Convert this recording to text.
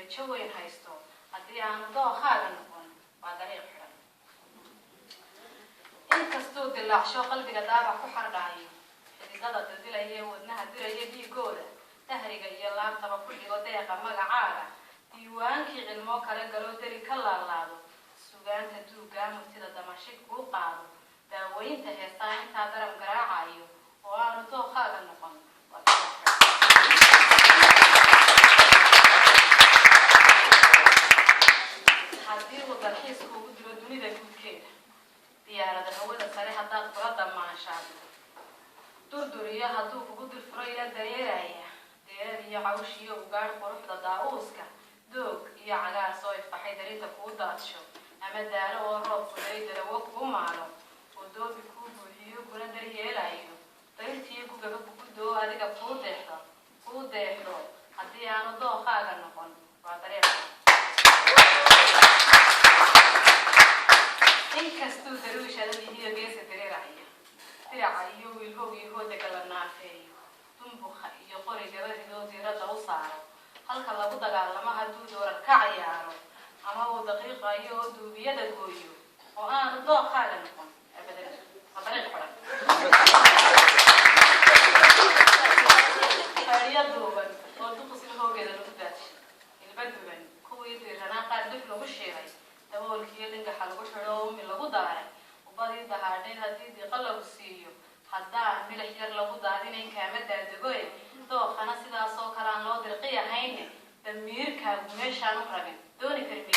rajo weyn haysto haddii aanu dookhaaga noqon waa dariiq xiran inkastoo dilaacsho qalbiga daabac ku xardhayo xididada dildilaya wadnaha diraya dhiigooda tahriga iyo laabtaba ku dhigo deeqa magacaaga diiwaankii cilmoo kale galoo deli ka laalaado sugaanta duugaa murtida damashig kuu qaado daaweynta heestaa intaa daram garaacayo oo aanu dookhaaga noqon haddii uu dalxiis kuugu dilo dunida guudkeeda diyaarada hawada sare haddaad kula damaashaado durduriyo hadduu kugu dirfuro ila dareeraya deerar iyo cawsh iyo ugaadh quruxda daa-uuska doog iyo cagaar soo ifbaxay darinta kuu daadsho ama daalo oo roob fuday dalawo kuu maalo oo doobi kuu buuxiyo kuna daryeelayo dayrtiiyo gugaba kugudoo adiga kuu deexdo haddii aanu dookhaaga noqon waa dariiq inkastuu daruushadadiihiyo geesa dareeraya diraca iyo wiilhoog iyo hoodaga la naafeeyo dumbuqa iyo qori gabaridoo diiradda u saaro halka lagu dagaalamo hadduu dooran ka cayaaro ama uu daqiiqayo oo duubiyada gooyo oo aanu dookhaaga noqon abadan waa dariiq xiran fadhiyo duuban oo duqusla hoogeeda lagu daadshay ilba duban kuwii diiranaa qaar dib lagu shiilay daboolkiiyo dhingaxa lagu xidho oo umi lagu daaray ubadii dahaadhayn haddii diiqa lagu siiyo haddaan milix yar lagu daadinayn kaama daadegoe dookhana sidaasoo kale aan loo dirqi ahayne damiirkaagu meeshaan u rabin dooni karmi